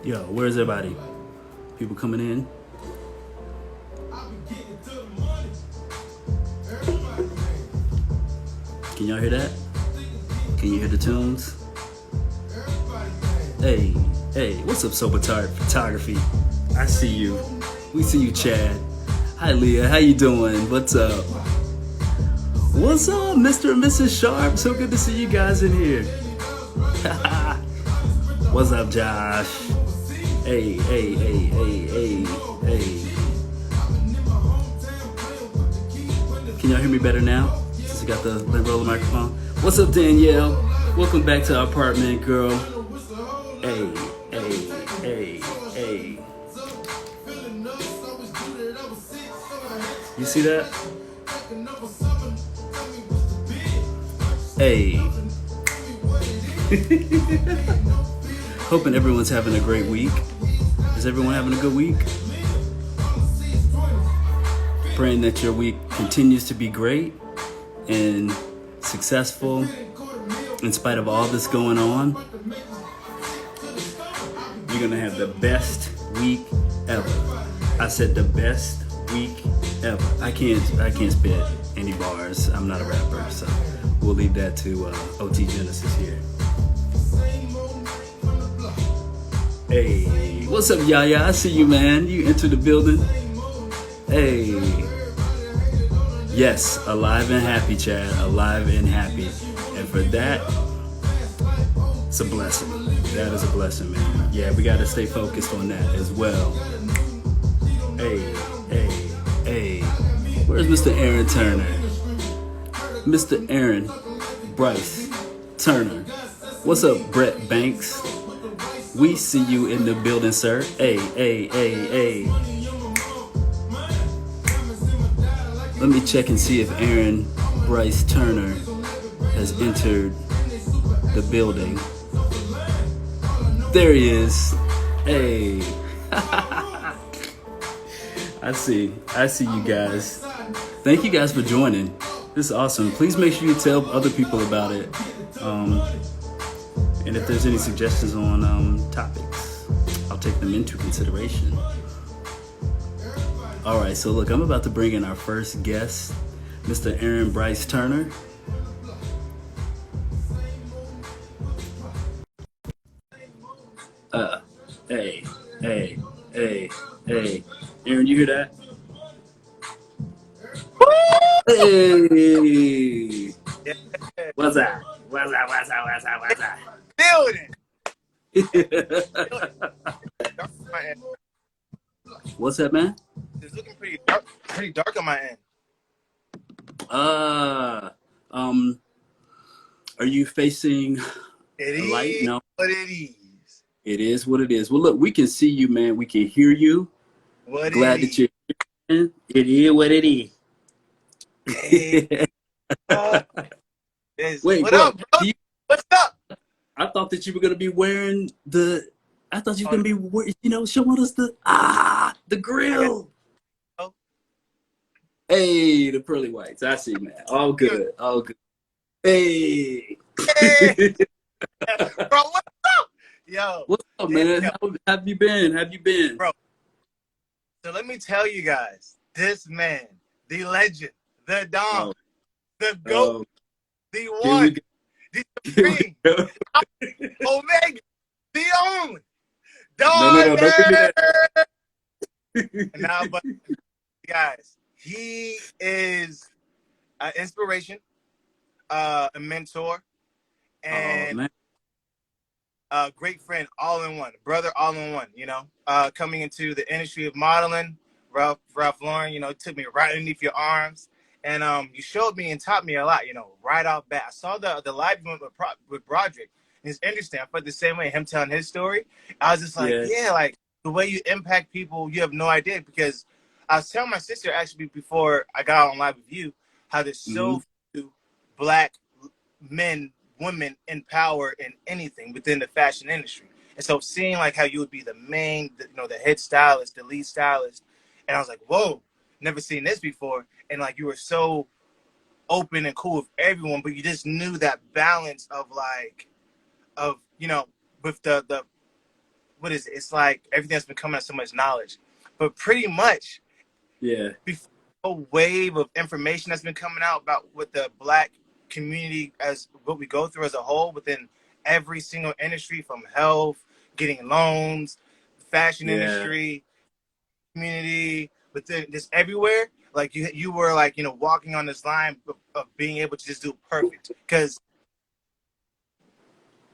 Yo, where's everybody? People coming in? Can y'all hear that? Can you hear the tunes? Hey, hey, what's up, Sober Photography? I see you. We see you, Chad. Hi, Leah. How you doing? What's up? What's up, Mr. and Mrs. Sharp? So good to see you guys in here. What's up, Josh? Hey, hey, hey, hey, hey, hey. Can y'all hear me better now? Since I got the roller microphone. What's up, Danielle? Welcome back to our apartment, girl. Hey, hey, hey, hey. You see that? Hey. Hoping everyone's having a great week. Is everyone having a good week? Praying that your week continues to be great and successful in spite of all this going on. You're gonna have the best week ever. I said the best week ever. I can't spit any bars. I'm not a rapper, so we'll leave that to OT Genesis here. Hey, what's up, Yaya? I see you, man. You entered the building. Hey. Yes, alive and happy, Chad. Alive and happy. And for that, it's a blessing. That is a blessing, man. Yeah, we got to stay focused on that as well. Hey, hey, hey. Where's Mr. Aaron Turner? Mr. Aaron Bryce Turner. What's up, Brett Banks? We see you in the building, sir. Hey, hey, hey, hey. Let me check and see if Aaron Bryce Turner has entered the building. There he is. Hey. I see you guys. Thank you guys for joining. This is awesome. Please make sure you tell other people about it. And if there's any suggestions on topics, I'll take them into consideration. All right, so look, I'm about to bring in our first guest, Mr. Aaron Bryce Turner. Hey, hey, hey, hey. Aaron, you hear that? Hey! What's that? What's that? What's that? What's that? What's that? Building. What's that, man? It's looking pretty dark on my end. Are you facing It a light? No. What it is. It is what it is. Well, look, we can see you, man. We can hear you. What Glad that you're here. It is what it is. Hey. Wait, what bro, up, bro? What's up? I thought that you were gonna be wearing the. I thought you were gonna be, showing us the grill. Oh. Hey, the pearly whites. I see, man. All good. All good. Hey. Hey. Bro, what's up? Yo. What's up, man? How have you been? Bro. So let me tell you guys, this man, the legend, the Dom, the GOAT, the one, the supreme, Omega, the only, No, don't give me that. Now, but guys, he is an inspiration, a mentor, and a great friend, all in one, brother, all in one. Coming into the industry of modeling, Ralph Lauren, took me right underneath your arms, and you showed me and taught me a lot. Right off bat, I saw the live with Broderick. And it's interesting. I felt the same way. Him telling his story, I was just like, yeah, like the way you impact people, you have no idea. Because I was telling my sister actually before I got on live with you, how there's so few Black men, women in power in anything within the fashion industry. And so seeing like how you would be the main, the head stylist, the lead stylist, and I was like, whoa, never seen this before. And like you were so open and cool with everyone, but you just knew that balance of like, with the what is it? It's like everything that's been coming out, so much knowledge, but pretty much, before a wave of information that's been coming out about what the Black community, as what we go through as a whole within every single industry, from health, getting loans, fashion industry, community, within just everywhere. Like you were like, walking on this line of being able to just do perfect, because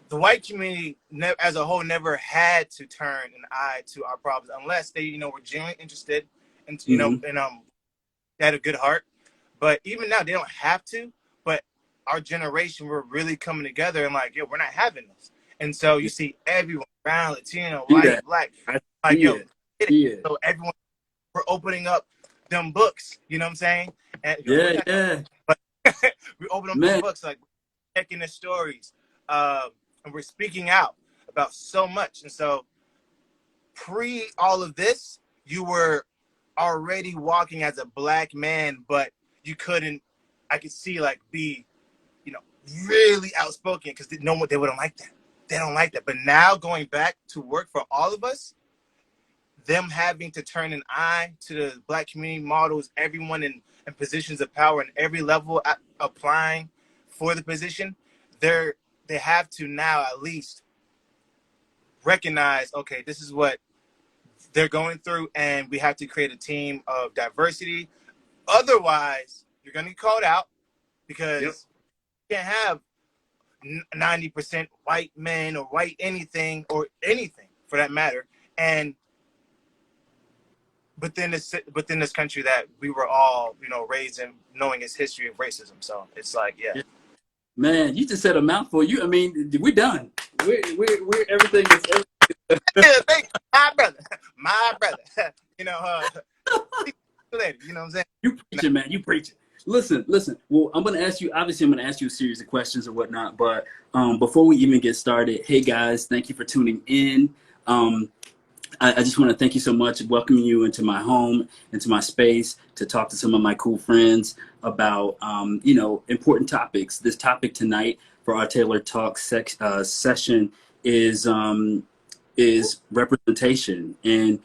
the white community as a whole never had to turn an eye to our problems unless they, were genuinely interested and, they had a good heart. But even now, they don't have to. But our generation, we're really coming together and like, yo, we're not having this. And so you see everyone, brown, Latino, white, Black, like, yo, so everyone, we're opening up them books. You know what I'm saying? And, But we open up them books, like checking the stories. And we're speaking out about so much. And so pre all of this, you were already walking as a Black man, but you couldn't, I could see, like, be, really outspoken, because they wouldn't like that. They don't like that. But now going back to work for all of us, them having to turn an eye to the Black community models, everyone in positions of power and every level applying for the position, they have to now at least recognize, okay, this is what they're going through, and we have to create a team of diversity. Otherwise, you're going to get called out, because you can't have 90% white men or white anything, or anything for that matter. And but then this country that we were all, raised in, knowing its history of racism. So it's like, Man, you just said a mouthful. We're done. We're everything is thank you, my brother. You know what I'm saying? You preaching, man. You preaching. Listen. Well, I'm gonna ask you a series of questions or whatnot. But before we even get started, hey guys, thank you for tuning in. I just want to thank you so much, welcoming you into my home, into my space, to talk to some of my cool friends about, important topics. This topic tonight for our Taylor Talk session is representation. And,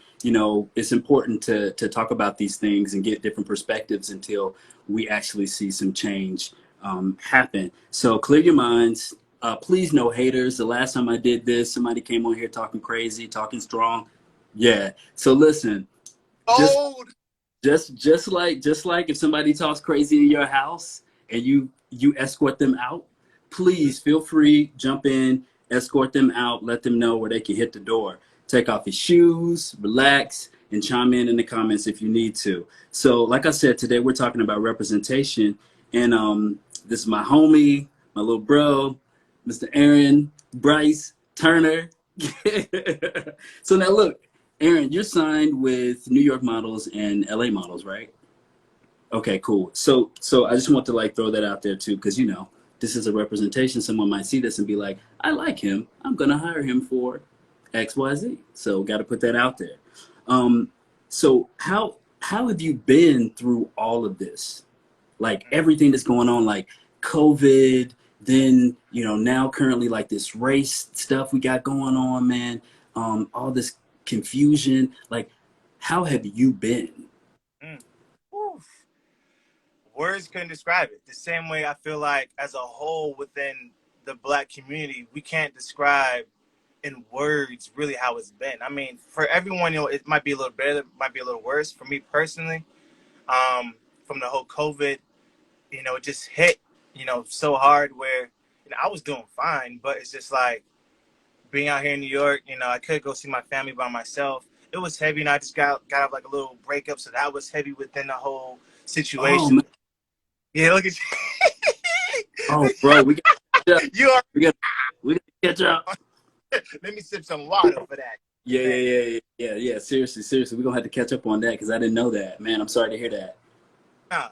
it's important to talk about these things and get different perspectives until we actually see some change happen. So clear your minds. Please, no haters. The last time I did this, somebody came on here talking crazy, talking strong. Yeah. So listen, just like if somebody talks crazy in your house and you escort them out, please feel free, jump in, escort them out, let them know where they can hit the door. Take off your shoes, relax, and chime in the comments if you need to. So like I said, today we're talking about representation, and this is my homie, my little bro, Mr. Aaron Bryce Turner. So now look, Aaron, you're signed with New York Models and LA Models, right? Okay, cool. So I just want to throw that out there too, because this is a representation. Someone might see this and be like, I like him. I'm gonna hire him for XYZ. So got to put that out there. So how have you been through all of this? Like everything that's going on, like COVID, then now currently like this race stuff we got going on, man. All this confusion, like how have you been? Words couldn't describe it. The same way I feel like as a whole within the Black community, we can't describe in words really how it's been. I mean, for everyone, it might be a little better, it might be a little worse. For me personally, from the whole COVID, it just hit, so hard where I was doing fine, but it's just like being out here in New York, I could go see my family by myself. It was heavy, and I just got out like a little breakup, so that was heavy within the whole situation. Oh, yeah, look at you. Oh, bro, we got we got to catch up. Let me sip some water for that. Yeah. Seriously, we're gonna have to catch up on that because I didn't know that. Man, I'm sorry to hear that. No.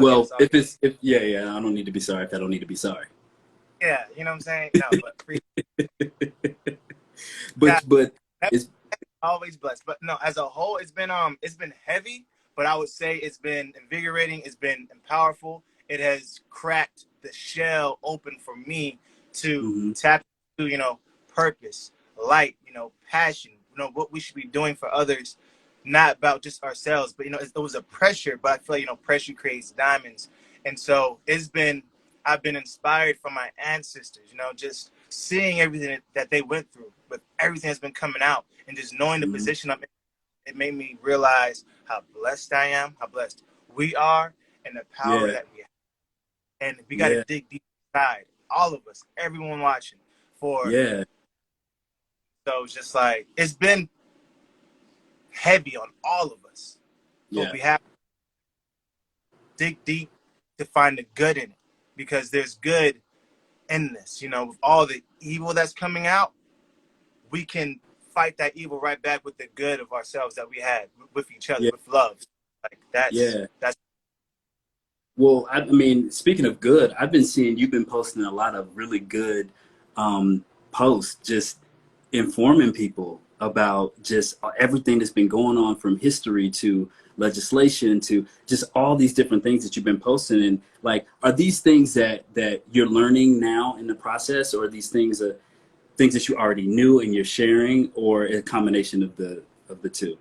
Well, I don't need to be sorry if I don't need to be sorry. Yeah, you know what I'm saying? No, but it's always blessed. But no, as a whole, it's been heavy, but I would say it's been invigorating, it's been powerful. It has cracked the shell open for me to tap into, purpose, light, passion, what we should be doing for others, not about just ourselves, but it was a pressure. But I feel like pressure creates diamonds, and so I've been inspired from my ancestors, just seeing everything that they went through, with everything that's been coming out, and just knowing the position I'm in. It made me realize how blessed I am, how blessed we are, and the power that we have. And we got to dig deep inside, all of us, everyone watching. So it's just like, it's been heavy on all of us. But we have to dig deep to find the good in it, because there's good in this. With all the evil that's coming out, we can fight that evil right back with the good of ourselves that we had with each other, with love. Like that's. Well, I mean, speaking of good, I've been seeing you've been posting a lot of really good posts, just informing people about just everything that's been going on, from history to legislation to just all these different things that you've been posting. And like, are these things that you're learning now in the process, or are these things that you already knew and you're sharing, or a combination of the two?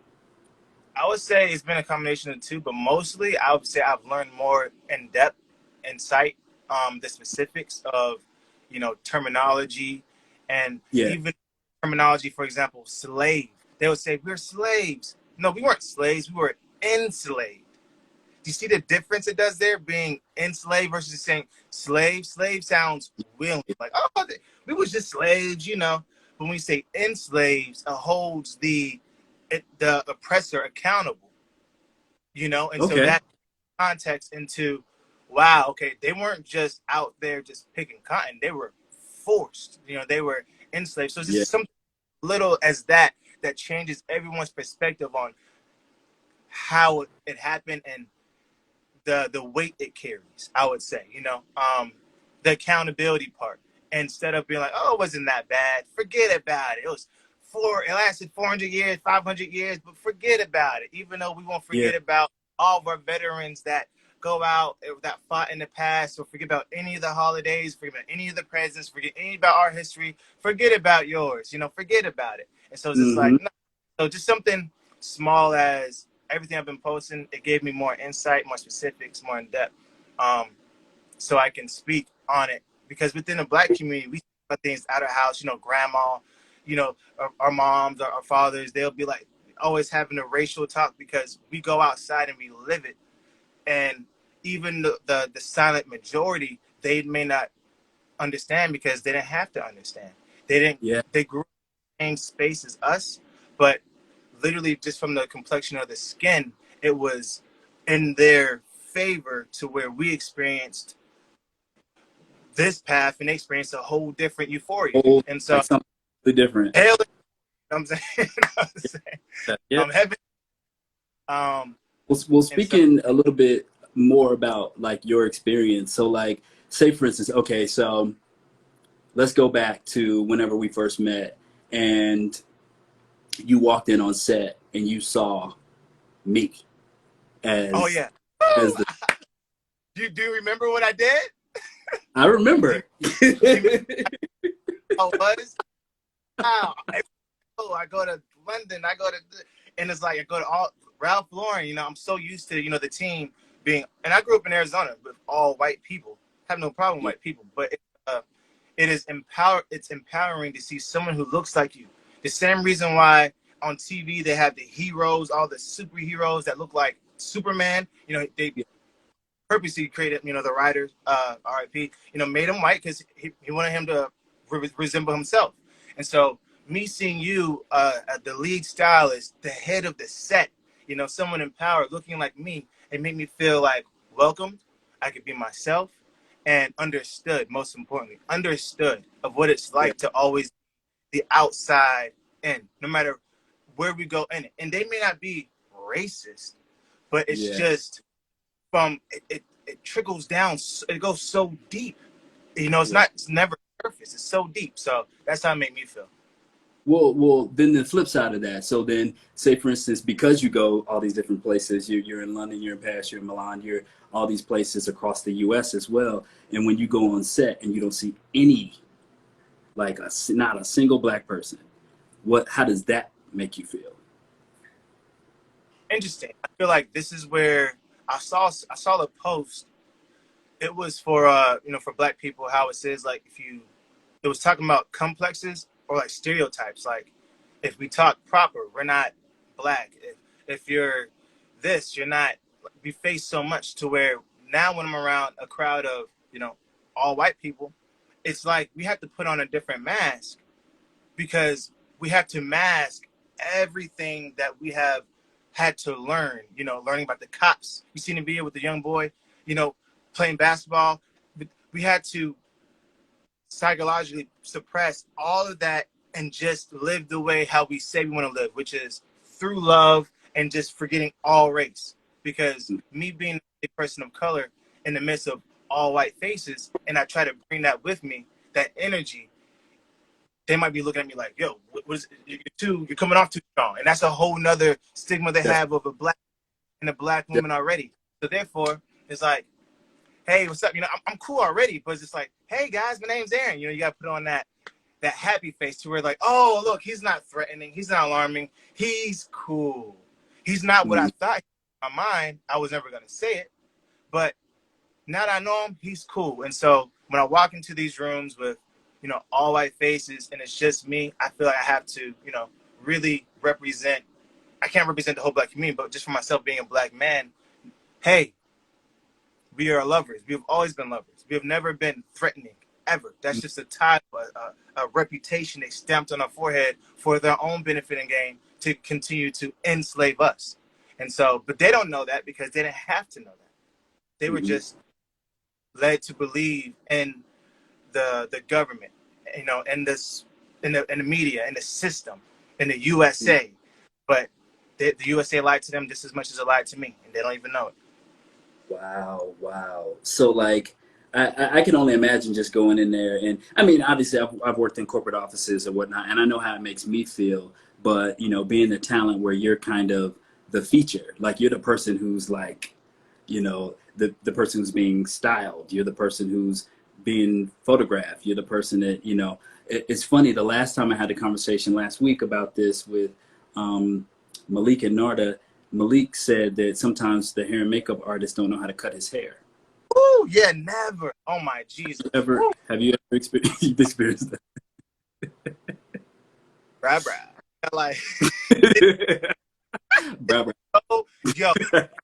I would say it's been a combination of the two, but mostly I would say I've learned more in depth, insight, the specifics of, terminology, and even terminology. For example, slave. They would say we're slaves. No, we weren't slaves. We were enslaved. Do you see the difference it does there, being enslaved versus saying slave? Slave sounds willing, like, oh, we was just slaves, But when we say enslaved, it holds the oppressor accountable, And so that context into, wow, okay, they weren't just out there just picking cotton. They were forced, they were enslaved. So it's just something little as that changes everyone's perspective on how it happened, and the weight it carries, I would say, the accountability part. Instead of being like, oh, it wasn't that bad, forget about it. It lasted 400 years, 500 years, but forget about it. Even though we won't forget about all of our veterans that go out, that fought in the past, or forget about any of the holidays, forget about any of the presidents, forget any about our history, forget about yours, forget about it. And so it's just like, no. So just something small as everything I've been posting, it gave me more insight, more specifics, more in depth, so I can speak on it. Because within the Black community, we speak about things out of house. Grandma, our moms, our fathers, they'll be like always having a racial talk, because we go outside and we live it. And even the silent majority, they may not understand, because they didn't have to understand. They didn't. They grew up in the same space as us, but literally just from the complexion of the skin, it was in their favor, to where we experienced this path and they experienced a whole different euphoria. And so, like something different. Hell, I'm saying, heaven. Well, speaking a little bit more about like your experience. So like, say for instance, okay, so let's go back to whenever we first met, and you walked in on set and you saw me as as the. Do you remember what I did? I remember. I was. Wow. I go to London. And it's like I go to Ralph Lauren. I'm so used to the team being. And I grew up in Arizona with all white people. Have no problem with white people, but it's empowering to see someone who looks like you. The same reason why on TV they have the heroes, all the superheroes that look like Superman. They purposely created, the writer, R.I.P., made him white, because he wanted him to resemble himself. And so me seeing you, the lead stylist, the head of the set, someone empowered, looking like me, it made me feel like welcomed. I could be myself, and understood, most importantly, understood of what it's like to always be the outside in, no matter where we go in it. And they may not be racist, but it's just from it trickles down. It goes so deep. It's never surface. It's so deep. So that's how it made me feel. Well, then the flip side of that. So then, say for instance, because you go all these different places, you're in London, you're in Paris, you're in Milan, you're all these places across the U.S. as well. And when you go on set and you don't see any, like not a single black person, how does that make you feel? Interesting. I feel like this is where I saw the post. It was for for Black people, how it says like it was talking about complexes or like stereotypes. Like if we talk proper, we're not Black. If you're this, you're not. We face so much to where now when I'm around a crowd of all white people, it's like we have to put on a different mask because we have to mask everything that we have had to learn. Learning about the cops. You seen the video with the young boy, playing basketball. We had to psychologically suppress all of that and just live the way how we say we want to live, which is through love and just forgetting all race. Because me being a person of color in the midst of all white faces, and I try to bring that with me, that energy, they might be looking at me like, yo, you're coming off too strong. And that's a whole nother stigma they have of a Black and a Black woman already. So therefore, it's like, hey, what's up? I'm cool already, but it's just like, hey guys, my name's Aaron. You got to put on that happy face to where like, oh, look, he's not threatening. He's not alarming. He's cool. He's not what I thought in my mind. I was never going to say it, but now that I know him, he's cool. And so when I walk into these rooms with, all white faces and it's just me, I feel like I have to, really represent. I can't represent the whole Black community, but just for myself being a Black man, hey, we are lovers. We have always been lovers. We have never been threatening, ever. That's just a title, a reputation they stamped on our forehead for their own benefit and gain to continue to enslave us. And so, but they don't know that because they didn't have to know that. They were just led to believe in the government, and this in the media, in the system, in the USA. But the USA lied to them just as much as it lied to me, and they don't even know it. Wow. So like, I can only imagine just going in there, and I mean, obviously, I've worked in corporate offices and whatnot, and I know how it makes me feel. But being the talent where you're kind of the feature, like you're the person who's like, the person who's being styled. You're the person who's being photographed. You're the person that It's funny. The last time I had a conversation last week about this with Malik and Narda. Malik said that sometimes the hair and makeup artist don't know how to cut his hair. Oh yeah, never. Oh my Jesus. Have you ever experienced that? Brah. Like, Brah. oh, yo,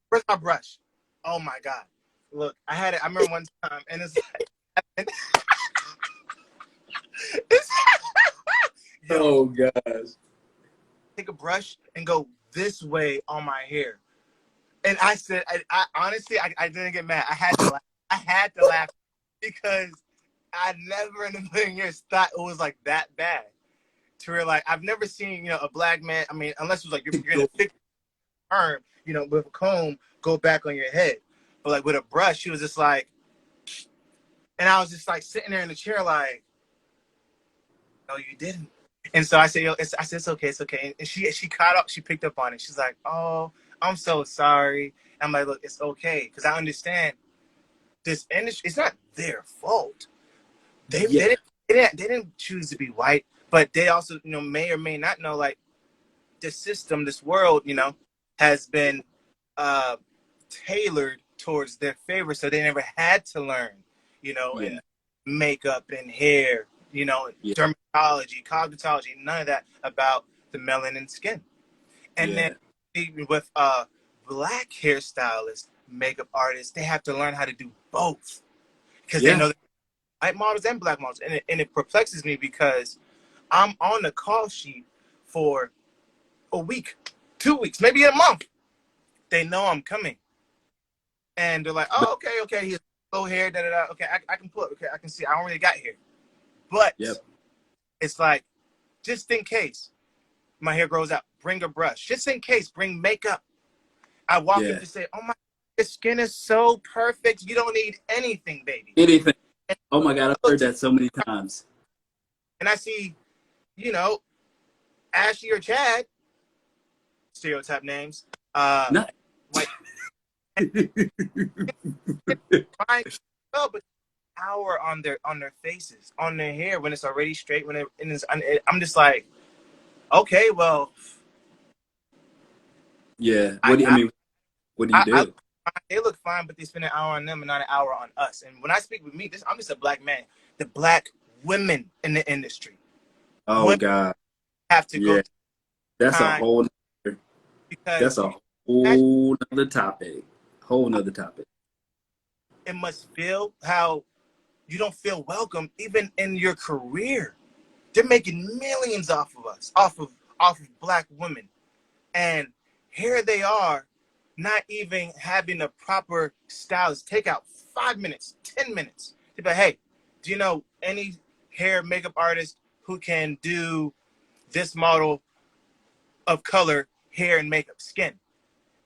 where's my brush? Oh my God. Look, I had it. I remember one time, and it's like, yo, oh gosh. take a brush and go this way on my hair. And I said, I honestly, I didn't get mad. I had to laugh. I had to laugh because I never in a million years thought it was like that bad. To where like I've never seen a Black man. I mean, unless it was like you're in a thick perm, with a comb go back on your head. But like with a brush, she was just like, and I was just like sitting there in the chair like, no, you didn't. And so I said, I said, it's okay. And she caught up, she picked up on it. She's like, oh, I'm so sorry. And I'm like, look, it's okay. Because I understand this industry, it's not their fault. They didn't choose to be white, but they also, may or may not know, like, the system, this world, has been tailored towards their favor. So they never had to learn, and makeup and hair, dermatology, cosmetology, none of that about the melanin skin. And then even with Black hairstylists, makeup artists, they have to learn how to do both because they know white models and Black models. And it perplexes me because I'm on the call sheet for a week, 2 weeks, maybe a month. They know I'm coming. And they're like, oh, okay, he's low hair, da-da-da. Okay, I can pull it. Okay, I can see. I don't really got hair. But it's like, just in case my hair grows out, bring a brush. Just in case, bring makeup. I walk in to say, oh my, your skin is so perfect. You don't need anything, baby. Anything. Oh my God, I've heard that so many times. And I see, Ashley or Chad, stereotype names, No. like, but hour on their faces, on their hair when it's already straight. I'm just like, Okay, well, Yeah. I, I mean, what do you I do? they look fine, but they spend an hour on them and not an hour on us. And when I speak with me, I'm just a black man. The black women in the industry, Oh women God. have to go Yeah. through That's a time whole because that's a whole nother topic. Whole nother topic. it must feel how you don't feel welcome even in your career. They're making millions off of us, off of black women. And here they are, not even having a proper stylist. Take out 5 minutes, 10 minutes to be like, hey, do you know any hair makeup artist who can do this model of color, hair and makeup, skin?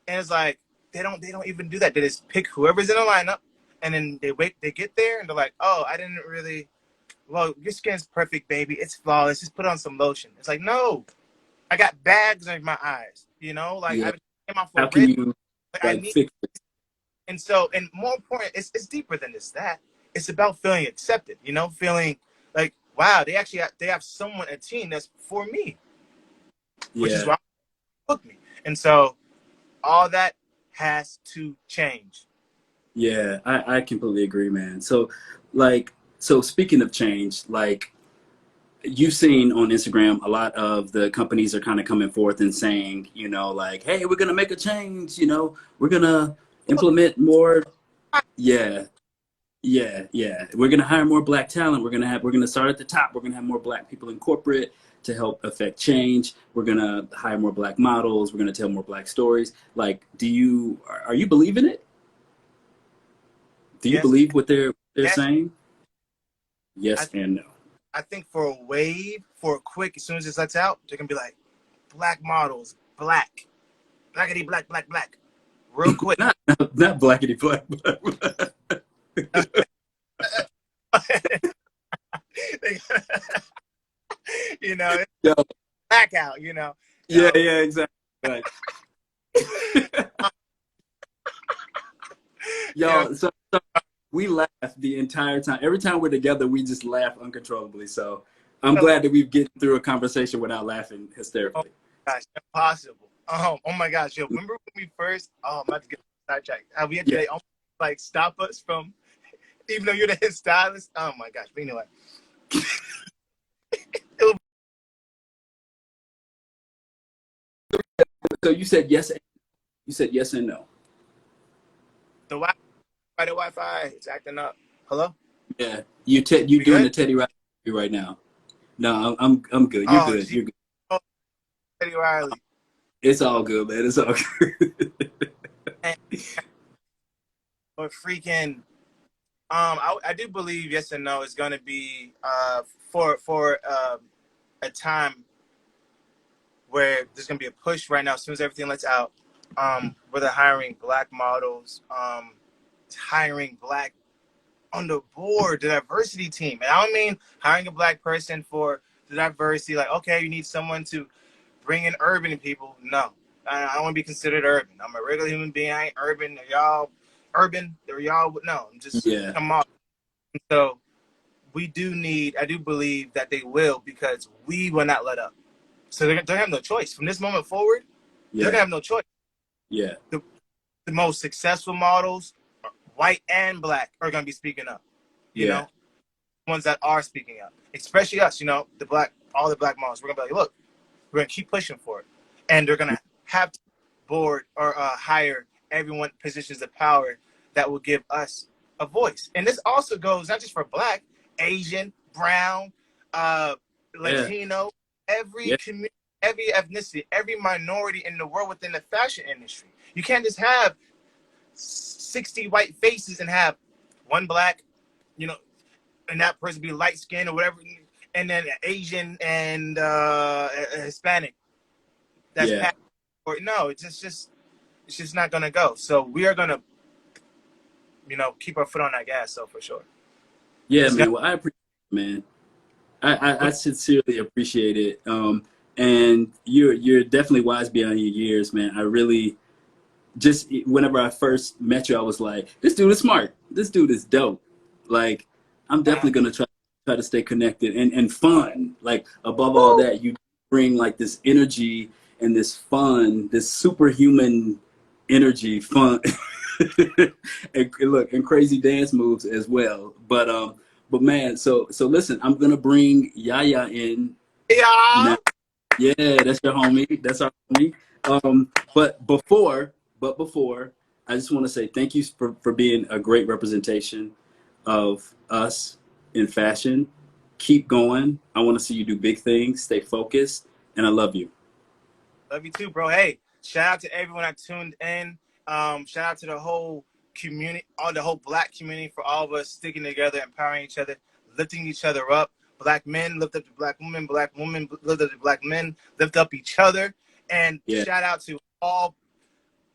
And it's like they don't even do that. They just pick whoever's in the lineup, and then they get there and they're like, oh, I didn't really. Well, your skin's perfect, baby. It's flawless. Just put on some lotion. It's like, no, I got bags in my eyes. You know, like Yeah. I came out for How can red. you Like I like need, fix it? and so, and more important, it's deeper than this. That it's about feeling accepted. You know, feeling like, wow, they have someone, a team that's for me, which is Yeah. why they booked me. And so, all that has to change. Yeah. I completely agree, man. So like so speaking of change, like you've seen on Instagram, a lot of the companies are kind of coming forth and saying, you know, like, hey, we're gonna make a change, you know, we're gonna implement more. Yeah, yeah. We're gonna hire more black talent. We're gonna start at the top. We're gonna have more black people in corporate to help affect change. We're gonna hire more black models. We're gonna tell more black stories. Like, are you believing it? Do you Yes, believe what they're yes. saying? I Yes and no. I think for a wave, for a quick, as soon as this lets out, they're gonna be like, black models, blackity black, black, black, real quick. Not blackity black. You know, Yo, blackout. You know, yeah, yeah, exactly. Right. you know, Yo, so we laugh the entire time. Every time we're together, we just laugh uncontrollably. So I'm glad that we've get through a conversation without laughing oh hysterically. my gosh, impossible. Oh my gosh, yo, remember when we first? Oh, I'm about to get sidetracked. How we had to Yeah. like, almost, like stop us from, even though you're the head stylist. Oh my gosh, but anyway, So you said yes. You said yes and no. the Wi-Fi, it's acting up. Hello, Yeah. You we doing the good? Teddy Riley right now? No, I'm good. You're Oh, good. gee, You're good. oh, Teddy Riley. It's all good, man. It's all good. And, but freaking, I do believe yes and no is going to be for a time where there's going to be a push right now as soon as everything lets out, where they're hiring black models, hiring black on the board, the diversity team. And I don't mean hiring a black person for the diversity, like, okay, you need someone to bring in urban people. No, I don't want to be considered urban. I'm a regular human being. I ain't urban. Are y'all urban? Are y'all, no, I'm just, Yeah. come on. So I do believe that they will, because we will not let up. So they're going to have no choice. From this moment forward, they're going to Yeah. have no choice. Yeah. The most successful models, white and black, are going to be speaking up. You Yeah. know, ones that are speaking up, especially us. You know, all the black models. We're going to be like, look, we're going to keep pushing for it, and they're going to have to board or hire everyone positions of power that will give us a voice. And this also goes not just for black, Asian, brown, Yeah. Latino, every Yeah. community, every ethnicity, every minority in the world within the fashion industry. You can't just have 60 white faces and have one black, you know, and that person be light skinned or whatever, and then Asian and a Hispanic that's Yeah. past. Or no, it's just not gonna go. So we are gonna, keep our foot on that gas. So for sure, Yeah, it's gonna. man. Well, I appreciate it, man. I sincerely appreciate it. And you're definitely wise beyond your years, man. I really just whenever I first met you, I was like, this dude is smart. This dude is dope. Like, I'm definitely gonna try to stay connected and fun. Like above all Woo! that, you bring like this energy and this fun, this superhuman energy, fun, and look, and crazy dance moves as well. But man, so listen, I'm gonna bring Yaya in Yeah. now. Yeah, that's your homie. That's our homie. But before, I just want to say thank you for being a great representation of us in fashion. Keep going. I want to see you do big things. Stay focused, and I love you. Love you too, bro. Hey, shout out to everyone that tuned in. Shout out to the whole community, all the whole Black community, for all of us sticking together, empowering each other, lifting each other up. Black men lift up the Black women. Black women lift up the Black men. Lift up each other. And Yeah. shout out to all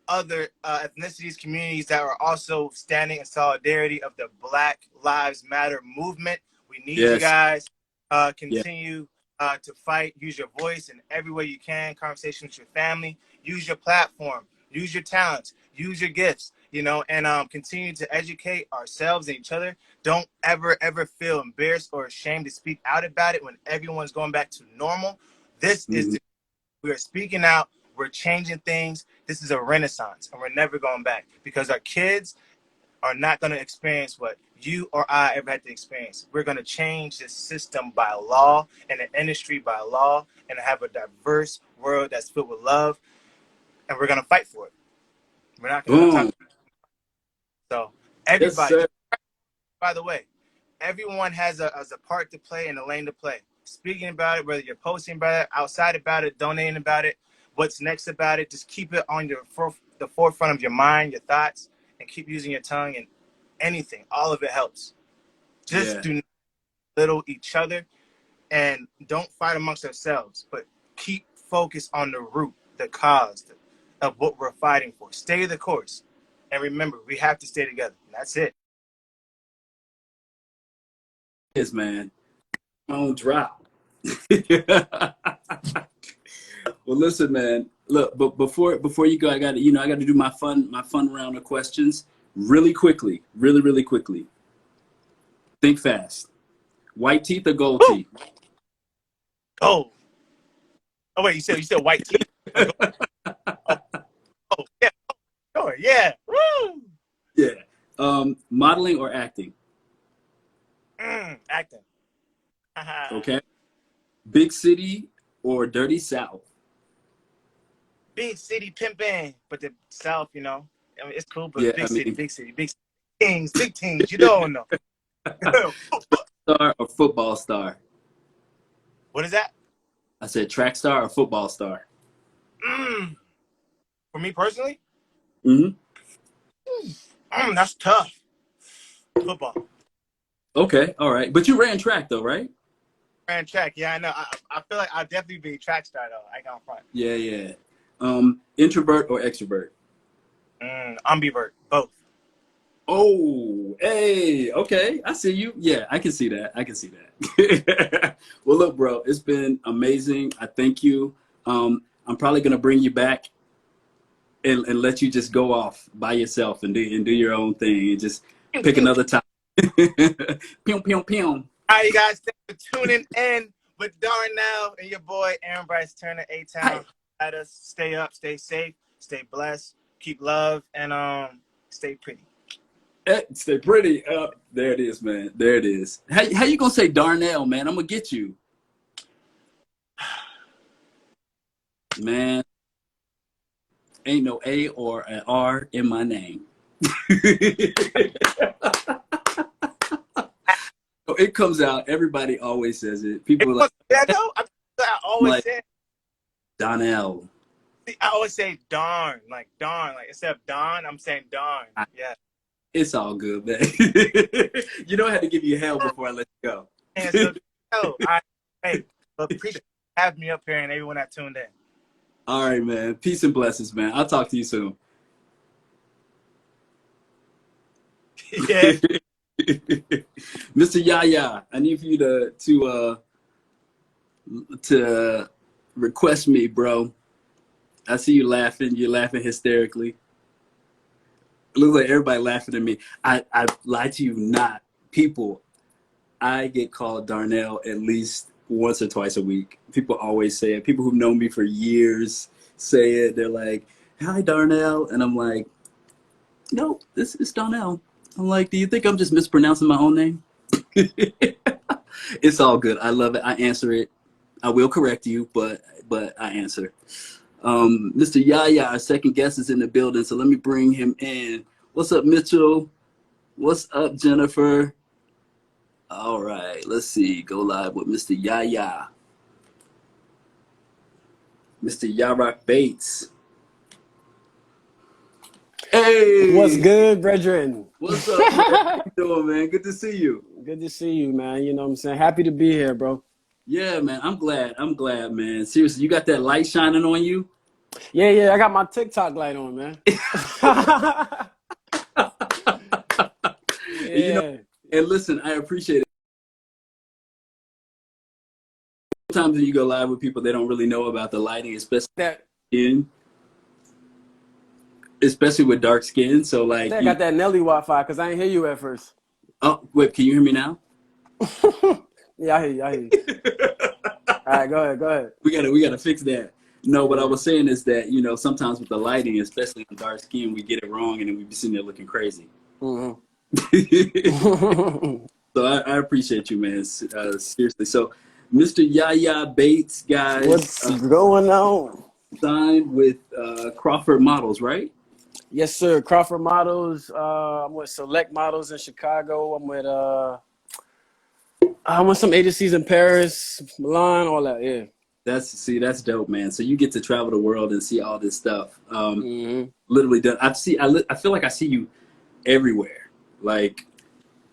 other ethnicities, communities that are also standing in solidarity of the Black Lives Matter movement. We need you Yes. guys. Yeah. Continue to fight. Use your voice in every way you can. Conversation with your family. Use your platform. Use your talents. Use your gifts. And continue to educate ourselves and each other. Don't ever feel embarrassed or ashamed to speak out about it when everyone's going back to normal. This is Mhm. we are speaking out. We're changing things. This is a renaissance, and we're never going back, because our kids are not going to experience what you or I ever had to experience. We're going to change this system by law and the industry by law, and have a diverse world that's filled with love, and we're going to fight for it. We're not going to talk. Boom. So Yes, everybody, sir. by the way, everyone has a part to play and a lane to play. Speaking about it, whether you're posting about it, outside about it, donating about it, what's next about it, just keep it on the forefront of your mind, your thoughts, and keep using your tongue, and anything. All of it helps. Just Yeah. do not belittle each other, and don't fight amongst ourselves, but keep focused on the root, the cause of what we're fighting for. Stay the course. And remember, we have to stay together. And that's it. Yes, man. Don't drop. Well, listen, man. Look, but before you go, I got to do my fun round of questions really quickly, really quickly. Think fast. White teeth or gold Woo! teeth? Go. Oh wait, you said white teeth? Or go? Oh, oh yeah, sure, yeah. Woo! Yeah. Modeling or acting? Acting. Okay. Big city or dirty south? Big city pimping, but the South, I mean, it's cool, Yeah, but I mean, big things, big things. You don't know. star or football star? What is that? I said track star or football star? Mm. For me personally, Hmm. that's tough. Football. Okay, all right. But you ran track though, right? Ran track. Yeah, I know. I feel like I'll definitely be a track star though. I got front. Yeah, yeah. Introvert or extrovert? Ambivert. Both. Oh, hey, okay. I see you. Yeah, I can see that. I can see that. Well, look, bro, it's been amazing. I thank you. I'm probably gonna bring you back and let you just go off by yourself and do your own thing and just pick another time. Pew pew pew. All right, you guys, thanks for tuning in with Darnell and your boy Aaron Bryce Turner, A-Town. Let us stay up, stay safe, stay blessed, keep love, and stay pretty. Stay pretty. There it is, man. There it is. How you gonna say Darnell, man? I'm gonna get you, man. Ain't no A or an R in my name. It comes out. Everybody always says it. People are like, Yeah, no, I always like say Donnell. I always say darn, like instead of Don, I'm saying darn. Yeah. It's all good, man. You know I had to give you hell before I let you go. And so, hey, appreciate you having me up here and everyone that tuned in. All right, man. Peace and blessings, man. I'll talk to you soon. Yeah. Mr. Yaya, I need for you to request me, bro. I see you laughing. You're laughing hysterically. It looks like everybody laughing at me. I lie to you not. People, I get called Darnell at least once or twice a week. People always say it. People who've known me for years say it. They're like, "Hi, Darnell," and I'm like, "No, this is Donnell." I'm like, "Do you think I'm just mispronouncing my own name?" It's all good. I love it. I answer it. I will correct you, but I answer. Mr. Yaya, our second guest, is in the building, so let me bring him in. What's up, Mitchell? What's up, Jennifer? All right, let's see. Go live with Mr. Yaya. Mr. Yahrock Bates. Hey! What's good, brethren? What's up, man? How you doing, man? Good to see you. Good to see you, man. You know what I'm saying? Happy to be here, bro. Yeah, man. I'm glad, man. Seriously, you got that light shining on you? Yeah. I got my TikTok light on, man. Yeah. You know, and listen, I appreciate it. Sometimes when you go live with people, they don't really know about the lighting, especially with dark skin. So like, I got that Nelly Wi-Fi because I ain't hear you at first. Oh, wait, can you hear me now? Yeah, I hear you. All right, go ahead. We gotta fix that. No, what I was saying is that, you know, sometimes with the lighting, especially in dark skin, we get it wrong and then we be sitting there looking crazy. Mm-hmm. So I appreciate you, man. Seriously. So, Mr. Yaya Bates, guys. What's going on? Signed with Crawford Models, right? Yes, sir. Crawford Models. I'm with Select Models in Chicago. I'm with some agencies in Paris, Milan, all that. Yeah. That's dope, man. So you get to travel the world and see all this stuff. Literally done. I feel like I see you everywhere. Like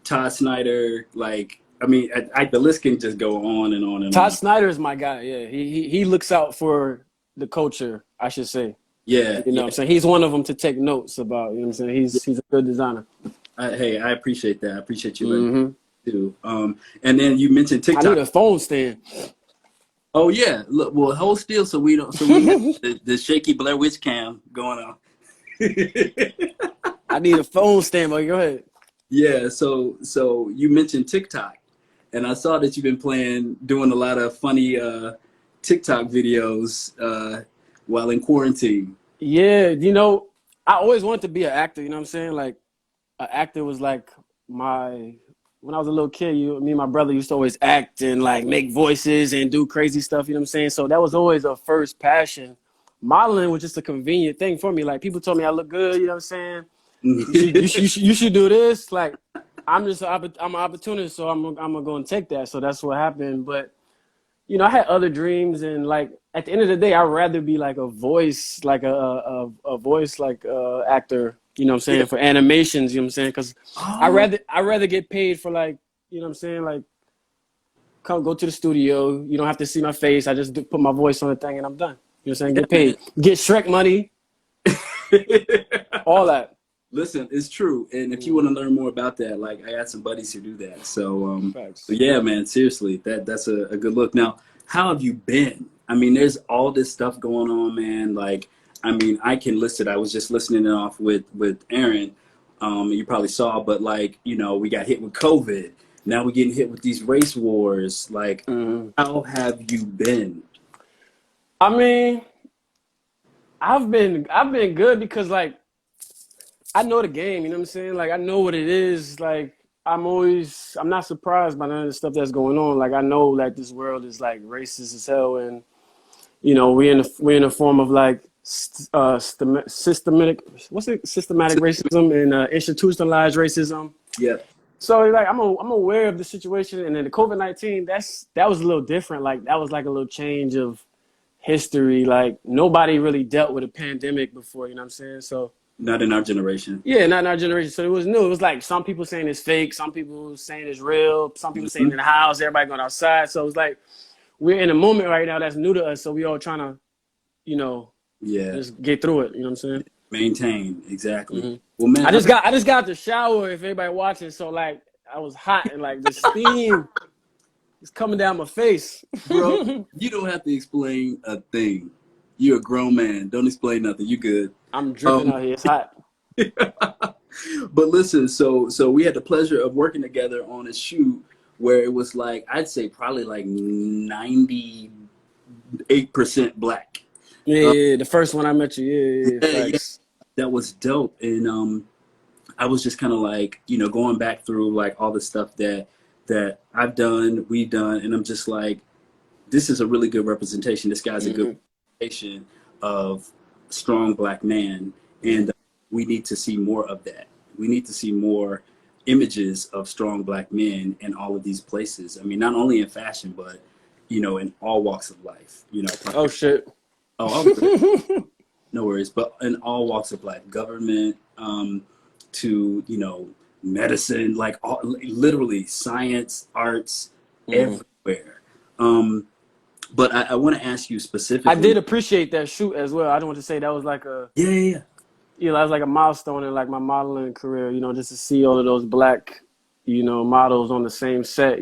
Todd Snyder. Like, I mean, the list can just go on and on and Todd on. Snyder is my guy. Yeah, he looks out for the culture, I should say. Yeah, you know what I'm saying? He's one of them to take notes about. You know what I'm saying? He's a good designer. Hey, I appreciate that. I appreciate you too. And then you mentioned TikTok. I need a phone stand. Oh yeah, look, well, hold still so we have the shaky Blair Witch cam going on. I need a phone stand, but go ahead. Yeah, so you mentioned TikTok, and I saw that you've been doing a lot of funny TikTok videos while in quarantine. Yeah, you know, I always wanted to be an actor. You know what I'm saying? Like, an actor was like when I was a little kid, me and my brother used to always act and like make voices and do crazy stuff, you know what I'm saying? So that was always a first passion. Modeling was just a convenient thing for me. Like, people told me I look good, you know what I'm saying? you should do this. Like, I'm an opportunist, so I'm gonna go and take that. So that's what happened. But, you know, I had other dreams, and like at the end of the day, I'd rather be like a voice, like a voice like actor. You know what I'm saying? For animations, you know what I'm saying? Because I'd rather get paid for, like, you know what I'm saying? Like, go to the studio. You don't have to see my face. I just put my voice on the thing and I'm done. You know what I'm saying? Get paid. Get Shrek money. All that. Listen, it's true. And if you want to learn more about that, like, I got some buddies who do that. So, so yeah, man, seriously, that's a good look. Now, how have you been? I mean, there's all this stuff going on, man. Like, I mean, I can list it. I was just listening it off with Aaron. You probably saw, but like, you know, we got hit with COVID. Now we're getting hit with these race wars. Like, how have you been? I mean, I've been good because, like, I know the game, you know what I'm saying? Like, I know what it is. Like, I'm not surprised by none of the stuff that's going on. Like, I know, like, this world is like racist as hell, and, you know, we're in a form of like systematic racism and institutionalized racism. Yeah. So like I'm aware of the situation, and then the COVID-19, that was a little different. Like, that was like a little change of history. Like, nobody really dealt with a pandemic before, you know what I'm saying? So not in our generation. Yeah, not in our generation. So it was new. It was like some people saying it's fake, some people saying it's real, some people saying in the house, everybody going outside. So it's like we're in a moment right now that's new to us. So we all trying to, you know, just get through it. You know what I'm saying? Maintain, exactly. Well, man, I just got out the shower. If everybody watching, so like I was hot and like the steam is coming down my face. Bro, you don't have to explain a thing. You're a grown man. Don't explain nothing. You good. I'm dripping out here. It's hot. But listen, so we had the pleasure of working together on a shoot where it was like, I'd say probably like 98% black. Yeah, the first one I met you. Yeah, Yeah, facts. that was dope. And I was just kind of like, going back through like all the stuff that I've done, we've done, and I'm just like, this is a really good representation. This guy's a good Mm-hmm. representation of a strong black man, Mm-hmm. and we need to see more of that. We need to see more images of strong black men in all of these places. I mean, not only in fashion, but in all walks of life. Oh shit. Oh, no worries, but in all walks of life, government, to medicine, like literally science, arts, Mm-hmm. everywhere. But I want to ask you I specifically. did appreciate that shoot as well. I don't want to say that was like a, Yeah, yeah, yeah. that was like a milestone in like my modeling career, just to see all of those black, models on the same set,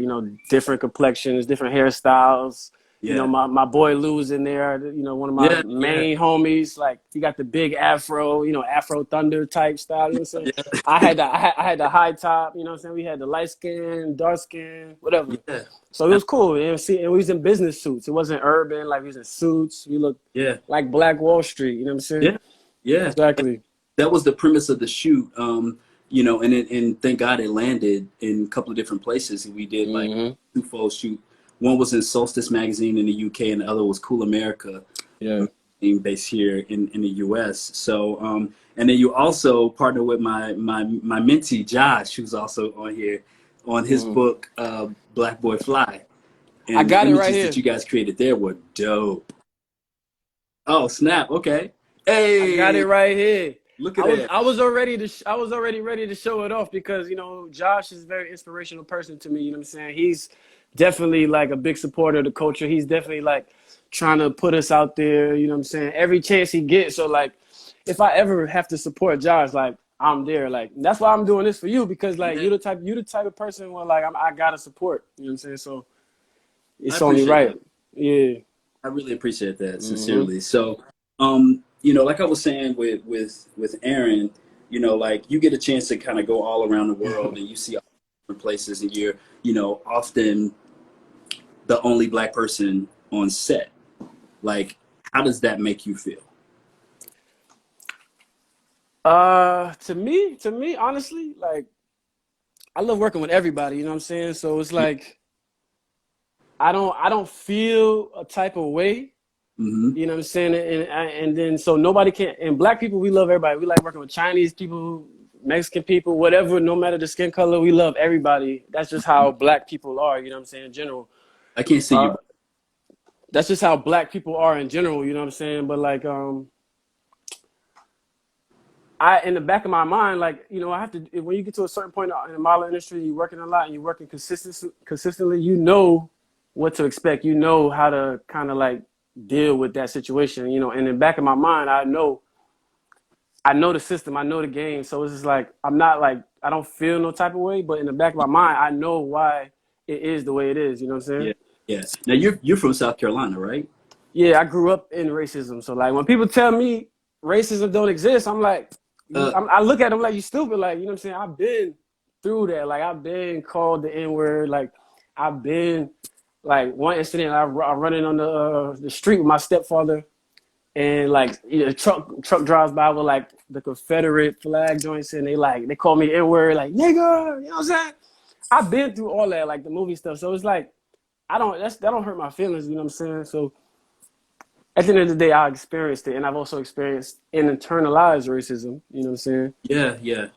different complexions, different hairstyles. Yeah, My boy Lou's in there, one of my yeah, yeah, main homies. Like he got the big afro, Afro Thunder type style, you know what I'm saying? yeah, I had the high top, you know what I'm saying? We had the light skin, dark skin, whatever. yeah, So it was cool. And we was in business suits. It wasn't urban, like we was in suits. We looked yeah, like Black Wall Street, you know what I'm saying? yeah, yeah. Exactly. That was the premise of the shoot. And thank God it landed in a couple of different places. We did like Mm-hmm. twofold shoot. One was in Solstice magazine in the UK, and the other was Cool America, Yeah. based here in the US. So, and then you also partner with my mentee Josh, who's also on here, on his Mm-hmm. book Black Boy Fly, I and the got it right images here. that you guys created there were dope. Oh snap! Okay, I got hey, it right here. look I at was that. I was already I was already ready to show it off because Josh is a very inspirational person to me. You know what I'm saying? He's definitely like a big supporter of the culture. He's definitely like trying to put us out there. You know what I'm saying? Every chance he gets. So like, if I ever have to support Josh, like I'm there. Like that's why I'm doing this for you because like Yeah, you the type of person where like I gotta support. You know what I'm saying? So I it's only appreciate that. right. Yeah. I really appreciate that Mm-hmm. sincerely. So, like I was saying with Aaron, like you get a chance to kind of go all around the world and you see all different places, and you're, often the only black person on set. Like, how does that make you feel? To me, honestly, like I love working with everybody. You know what I'm saying? So it's Yeah. like I don't feel a type of way. Mm-hmm. You know what I'm saying? And then so nobody can. And black people, we love everybody. We like working with Chinese people, Mexican people, whatever. No matter the skin color, we love everybody. That's just how black people are. You know what I'm saying? In general, I can't see uh, you. that's just how black people are in general. You know what I'm saying? But like I in the back of my mind, like I have to. When you get to a certain point in the modeling industry, you're working a lot and you're working consistently. You know what to expect. You know how to kind of like deal with that situation. And in the back of my mind, I know the system. I know the game. So it's just like I'm not like I don't feel no type of way. But in the back of my mind, I know why it is the way it is. You know what I'm saying? Yeah, yeah. Now you're from South Carolina, right? Yeah, I grew up in racism. So like when people tell me racism don't exist, I'm like, Uh, I look at them like you stupid. Like, you know what I'm saying? I've been through that. Like I've been called the N word. Like I've been like one incident. I running on the street with my stepfather, and like truck drives by with like the Confederate flag joints, and they call me N word, like nigga. You know what I'm saying? I've been through all that, like the movie stuff. So it's like that don't hurt my feelings. You know what I'm saying? So at the end of the day, I experienced it, and I've also experienced an internalized racism. You know what I'm saying? yeah, yeah.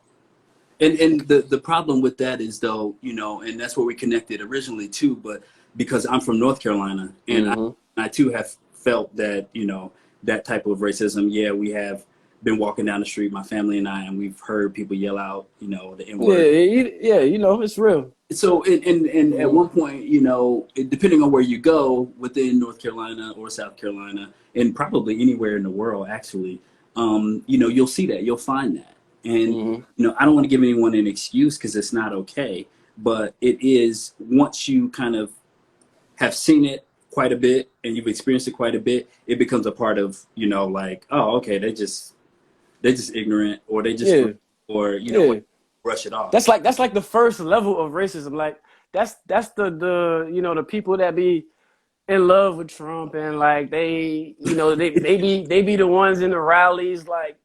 And the problem with that is though, and that's where we connected originally too, but because I'm from North Carolina and Mm-hmm. I too have felt that, that type of racism. Yeah, we have been walking down the street, my family and I, and we've heard people yell out, the N Yeah, word. it's real. So, and at Mm-hmm. one point, depending on where you go within North Carolina or South Carolina, and probably anywhere in the world, actually, you'll see that, you'll find that. And, Mm-hmm. I don't want to give anyone an excuse because it's not okay, but it is once you kind of have seen it quite a bit and you've experienced it quite a bit, it becomes a part of, like, oh, okay, they're just ignorant or they just, Yeah, or, yeah. brush it off. That's like the first level of racism. Like that's the you know, the people that be in love with Trump, and like they, you know, they be the ones in the rallies like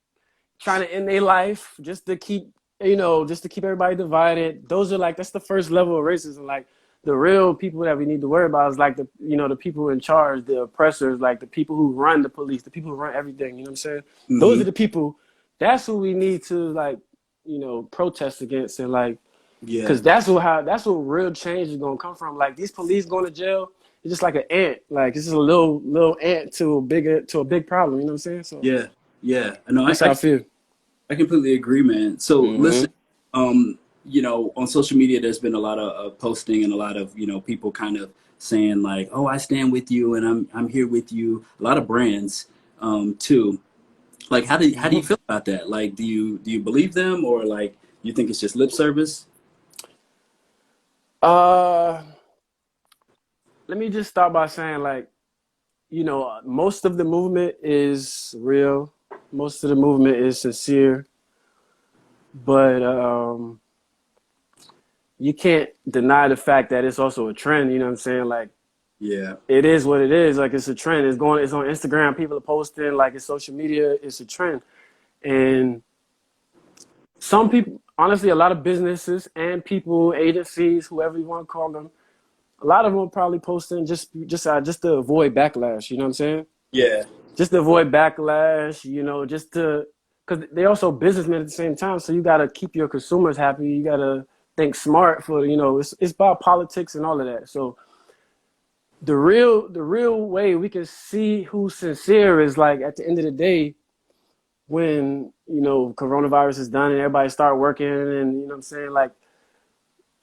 trying to end their life just to keep, you know, just to keep everybody divided. Those are like, that's the first level of racism. Like the real people that we need to worry about is like the, you know, the people in charge, the oppressors, like the people who run the police, the people who run everything. You know what I'm saying? Those are the people. That's who we need to like, you know, protest against, and like, because that's what real change is gonna come from. Like these police going to jail, it's just like an ant. Like it's just a little ant to a big problem. You know what I'm saying? So yeah. No, that's how I feel. I completely agree, man. So listen, you know, on social media, there's been a lot of posting and a lot of, you know, people kind of saying like, "Oh, I stand with you and I'm here with you." A lot of brands, too. Like, how do you feel about that? Like, do you believe them, or like you think it's just lip service? Uh, Let me just start by saying, like, you know, most of the movement is real. Most of the movement is sincere, but you can't deny the fact that it's also a trend. You know what I'm saying? Like, Yeah, it is what it is. Like, it's a trend. It's on Instagram. People are posting. Like, it's social media. It's a trend, and some people, honestly, a lot of businesses and people, agencies, whoever you want to call them, a lot of them are probably posting just to avoid backlash. You know what I'm saying? yeah, Just to avoid backlash. You know, just to, because they also businessmen at the same time. So you got to keep your consumers happy. You got to think smart for, you know, it's about politics and all of that. So the real way we can see who's sincere is like at the end of the day, when, you know, coronavirus is done and everybody start working, and you know what I'm saying, like,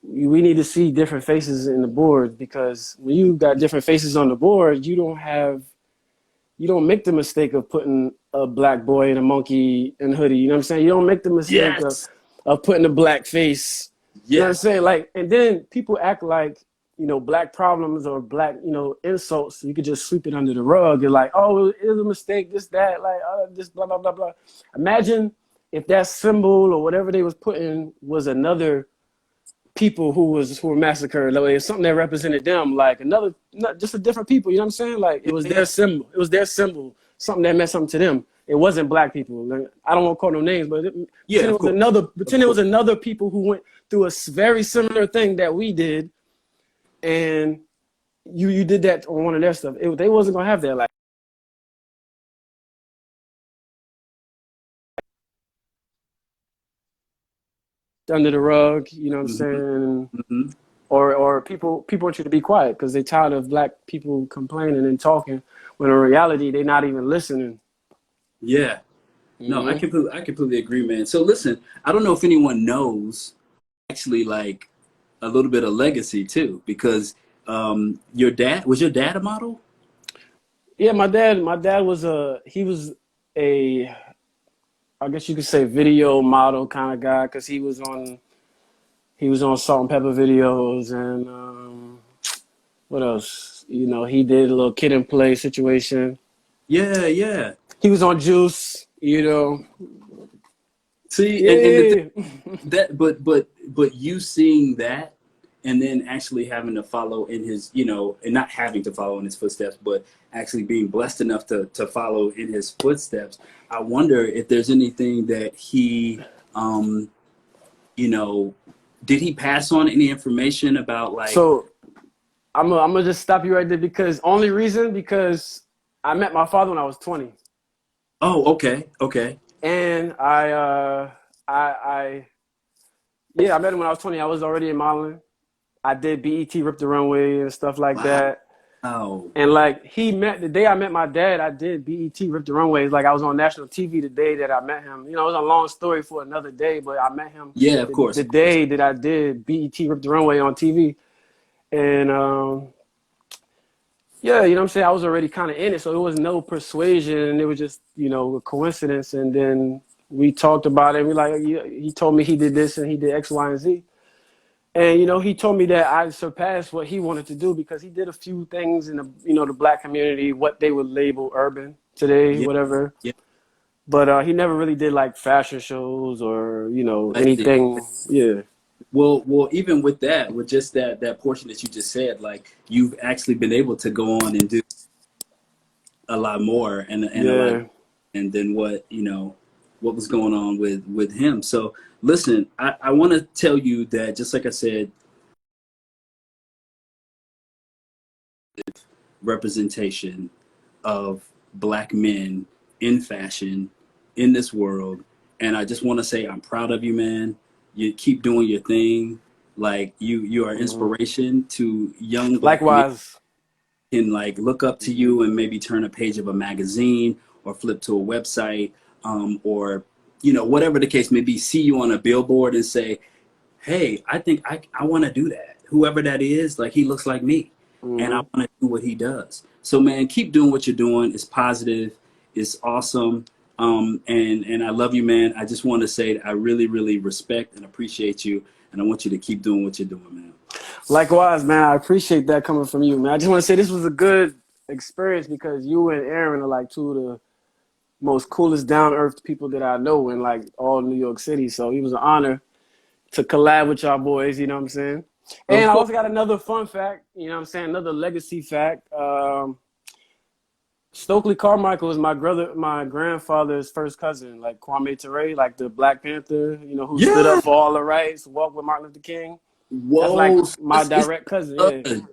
we need to see different faces in the board, because when you got different faces on the board, you don't make the mistake of putting a black boy in a monkey and hoodie. You know what I'm saying? You don't make the mistake yes, of putting a black face. You know what I'm yes, saying? Like, and then people act like, you know, black problems or black, you know, insults, you could just sweep it under the rug. You're like, oh, it was a mistake, this, that, like, this, blah, blah, blah, blah. Imagine if that symbol or whatever they was putting was another people who were massacred. Like, it's something that represented them, like another, not just a different people. You know what I'm saying? Like, it was yeah, their symbol. It was their symbol. Something that meant something to them. It wasn't black people. Like, I don't want to call no names, but yeah. Of course, pretend it was another people who went through a very similar thing that we did, and you did that on one of their stuff. They wasn't gonna have that, like, under the rug. You know what I'm saying? hmm Or people want you to be quiet because they're tired of black people complaining and talking, when in reality they're not even listening. yeah. No, I completely agree, man. So listen, I don't know if anyone knows actually like a little bit of legacy too, because your dad a model? Yeah, my dad was a, I guess you could say, video model kind of guy, because he was on Salt and Pepper videos, and what else? You know, he did a little Kid and Play situation. Yeah, yeah. He was on Juice. You know, See, and the thing yeah. that but you seeing that and then actually having to follow in his, you know, and not having to follow in his footsteps, but actually being blessed enough to follow in his footsteps. I wonder if there's anything that he, you know, did he pass on any information about like, So I'm gonna just stop you right there, because I met my father when I was 20, oh, okay, okay, and I yeah, I met him when I was 20. I was already in modeling. I did BET Rip the Runway and stuff like wow, that. And like, the day I met my dad, I did BET Rip the Runway. Like, I was on national TV the day that I met him. You know, it was a long story for another day, but I met him yeah, of course, the of course, day that I did BET Rip the Runway on TV. And yeah, you know what I'm saying? I was already kind of in it, so it was no persuasion. It was just, you know, a coincidence. And then we talked about it. He told me he did this and he did X, Y, and Z. And, you know, he told me that I surpassed what he wanted to do, because he did a few things in the, you know, the black community, what they would label urban today, yeah, whatever. yeah. But he never really did like fashion shows or, you know, I see. anything. Yeah. Well, even with that, with just that portion that you just said, like you've actually been able to go on and do a lot more and a lot, Yeah. and then what what was going on with him. So listen, I want to tell you that just like I said, representation of black men in fashion in this world. And I just want to say I'm proud of you, man. You keep doing your thing. Like you are Hmm. inspiration to young black men Likewise. can like look up to Hmm. you and maybe turn a page of a magazine or flip to a website, or whatever the case may be, see you on a billboard and say, hey, I think I want to do that. Whoever that is, like he looks like me, and I Hmm. want to do what he does. So man, keep doing what you're doing. It's positive. It's awesome. And I love you, man. I just want to say that I really, really respect and appreciate you, and I want you to keep doing what you're doing, man. Likewise, man. I appreciate that coming from you, man. I just want to say this was a good experience because you and Aaron are like two of the most coolest down earth people that I know in like all New York City. So it was an honor to collab with y'all boys, you know what I'm saying? Of And I course. also got another fun fact, you know what I'm saying? Another legacy fact. Stokely Carmichael is my grandfather's first cousin, like Kwame Ture, like the Black Panther, who stood Yeah. up for all the rights, walked with Martin Luther King. That's like Whoa. So my it's direct cousin. Yeah, blood,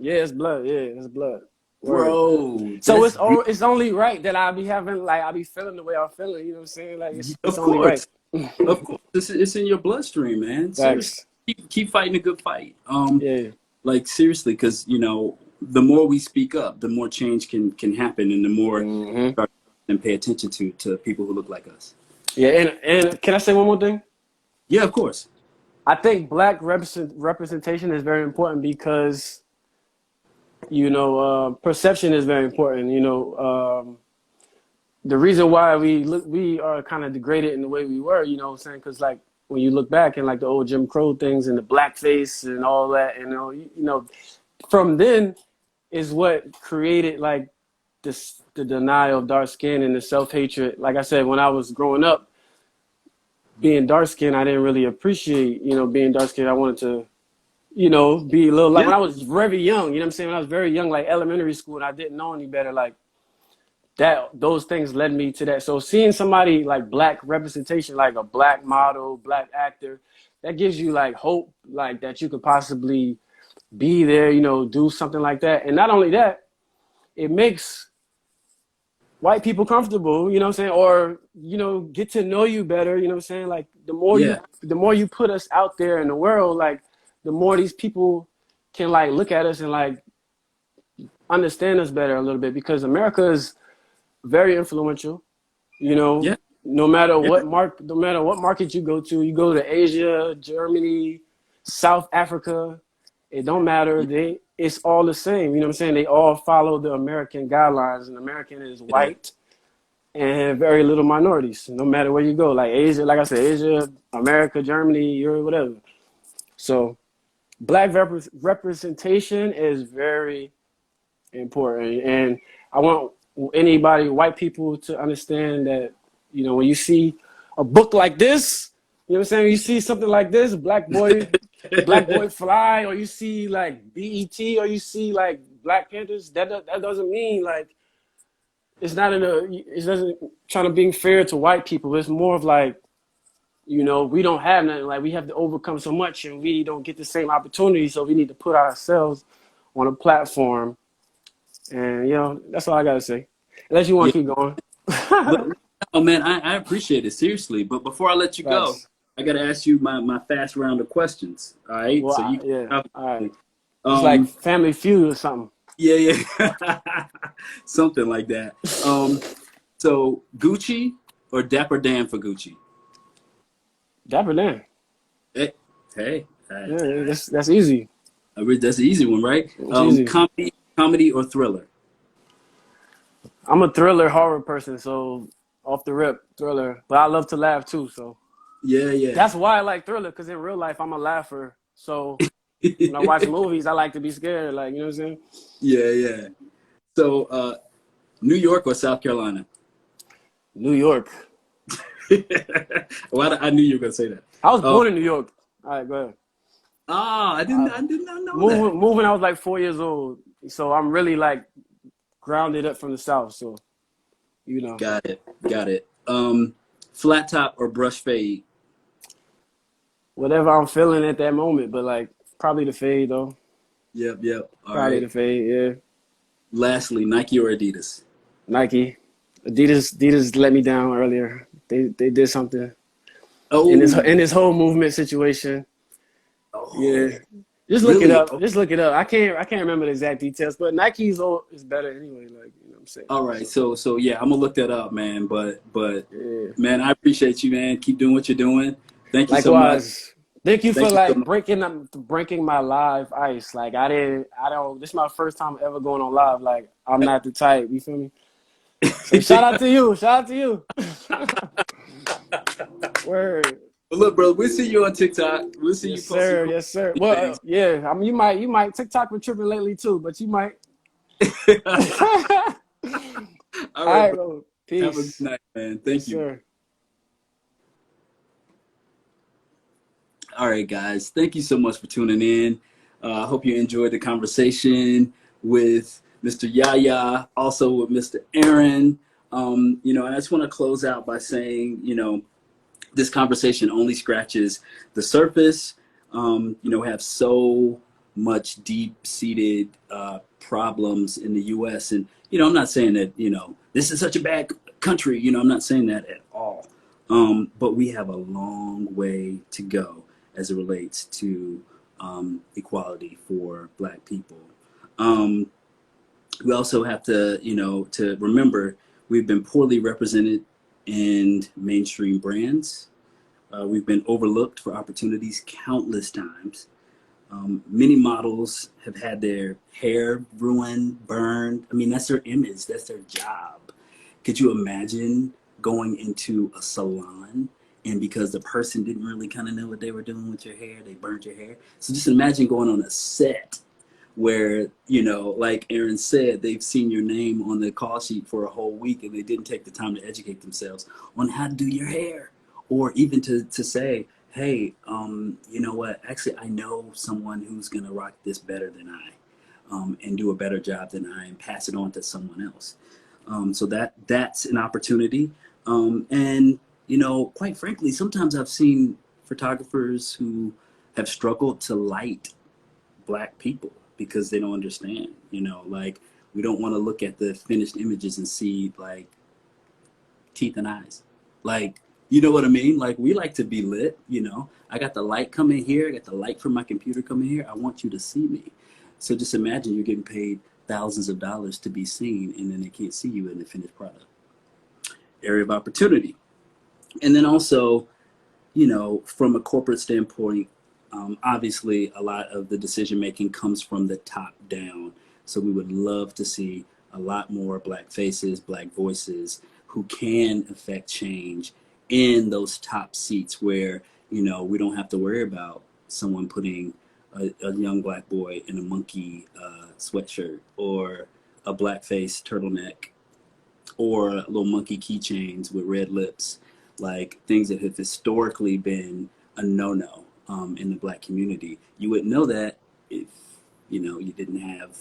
yeah, it's blood. Yeah, it's blood. Word. bro. So That's it's beautiful. it's only right that I be having like I be feeling the way I'm feeling. You know what I'm saying? Like it's Of only right. course. Of course. It's in your bloodstream, man. Seriously. Thanks. Keep fighting a good fight. Yeah. Like seriously, because the more we speak up, the more change can happen, and the more Hmm. start and pay attention to people who look like us. Yeah. And can I say one more thing? Yeah, of course. I think black representation is very important because perception is very important. The reason why we are kind of degraded in the way we were, you know what I'm saying? Because like when you look back and like the old Jim Crow things and the blackface and all that, from then is what created like the denial of dark skin and the self hatred. Like I said, when I was growing up, being dark skinned, I didn't really appreciate being dark skinned. I wanted to be a little like Yeah, when I was very young. You know what I'm saying? When I was very young, like elementary school, and I didn't know any better. Like that those things led me to that. So seeing somebody like black representation, like a black model, black actor, that gives you like hope, like that you could possibly be there, do something like that. And not only that, it makes white people comfortable, you know what I'm saying? Or, get to know you better, you know what I'm saying? Like yeah, the more you put us out there in the world, like the more these people can like look at us and like understand us better a little bit because America is very influential. You know, yeah, yeah, no matter what market you go to Asia, Germany, South Africa, it don't matter. It's all the same. You know what I'm saying? They all follow the American guidelines, and American is yeah, white and have very little minorities. No matter where you go, like Asia, like I said, Asia, America, Germany, Europe, whatever. So black representation is very important, and I want anybody, white people, to understand that when you see a book like this, you know what I'm saying, you see something like this, Black Boy Fly, or you see like BET, or you see like Black Panthers, that doesn't mean like it doesn't trying to being fair to white people. It's more of like we don't have nothing, like we have to overcome so much and we don't get the same opportunity, so we need to put ourselves on a platform. And that's all I gotta say. Unless you want yeah. to keep going. Oh man, I appreciate it seriously. But before I let you go, Thanks. I got to ask you my fast round of questions. All right, Well, so you yeah. can All right. It's like um Family Feud or something. yeah, yeah. Something like that. So Gucci or Dapper Dan for Gucci? Dapper Dan. Hey, hey, Yeah, that's easy. that's an easy one, right? It's easy. Comedy or thriller? I'm a thriller horror person, so off the rip, thriller. But I love to laugh too, so Yeah, yeah. that's why I like thriller. Because in real life, I'm a laugher. So when I watch movies, I like to be scared. Like, you know what I'm saying? Yeah, yeah. So New York or South Carolina? New York. Well, I knew you were gonna say that. I was Uh, born in New York. All right, go ahead. Ah, I did not know that. Moving, I was like 4 years old, so I'm really like grounded up from the South. So you know, Got it. Got it. Flat top or brush fade? whatever I'm feeling at that moment, but like probably the fade though. Yep, yep. All Probably right. the fade. Yeah, Lastly, Nike or Adidas? Nike, Adidas let me down earlier. They did something in Oh, this whole movement situation. oh, Yeah. Just look it really? up. Just look it up. I can't remember the exact details, but Nike's is better anyway. Like you know what I'm saying. All right. So So yeah, I'm gonna look that up, man. But yeah. man, I appreciate you, man. Keep doing what you're doing. Thank you so much. Likewise. Thank you for Thank you so like much. breaking my live ice. Like I don't. This is my first time ever going on live. Like I'm not the type. You feel me? So shout out to you. Shout out to you. Word. Well, look, bro, we'll see you on TikTok. We'll see you Yes, posting sir. cool Yes, sir. Well, things. yeah. I mean, you might TikTok been tripping lately too, but you might. All All right, right, bro. bro. Have a good Peace. night, man. Yes, Thank you. sir. All right, guys. Thank you so much for tuning in. I hope you enjoyed the conversation with Mr. Yaya, also with Mr. Aaron. And I just want to close out by saying, this conversation only scratches the surface. We have so much deep-seated problems in the U.S. And I'm not saying that this is such a bad country. I'm not saying that at all. But we have a long way to go as it relates to equality for Black people. Um, we also have to remember we've been poorly represented in mainstream brands. We've been overlooked for opportunities countless times. Many models have had their hair ruined, burned. I mean, that's their image, that's their job. Could you imagine going into a salon and because the person didn't really kind of know what they were doing with your hair, they burnt your hair? So just imagine going on a set where, like Aaron said, they've seen your name on the call sheet for a whole week and they didn't take the time to educate themselves on how to do your hair. Or even to say, hey, you know what? Actually, I know someone who's going to rock this better than I and do a better job than I and pass it on to someone else. So that's an opportunity. And, quite frankly, sometimes I've seen photographers who have struggled to light Black people because they don't understand, like we don't want to look at the finished images and see like teeth and eyes. Like, you know what I mean? Like we like to be lit. I got the light coming here, I got the light from my computer coming here. I want you to see me. So just imagine you're getting paid thousands of dollars to be seen and then they can't see you in the finished product. Area of opportunity. And then also, from a corporate standpoint, obviously a lot of the decision making comes from the top down. So we would love to see a lot more Black faces, Black voices who can affect change in those top seats where, we don't have to worry about someone putting a young Black boy in a monkey sweatshirt or a blackface turtleneck or little monkey keychains with red lips, like things that have historically been a no-no in the Black community. You wouldn't know that if you didn't have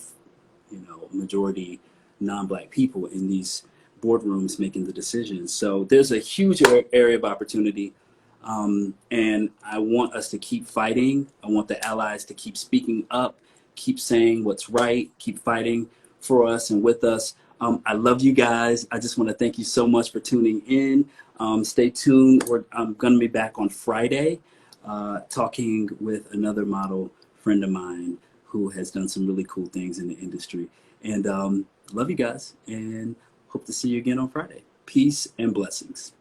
a majority non-Black people in these boardrooms making the decisions. So there's a huge area of opportunity. And I want us to keep fighting. I want the allies to keep speaking up, keep saying what's right, keep fighting for us and with us. I love you guys. I just want to thank you so much for tuning in. Stay tuned. I'm going to be back on Friday talking with another model friend of mine who has done some really cool things in the industry. And love you guys and hope to see you again on Friday. Peace and blessings.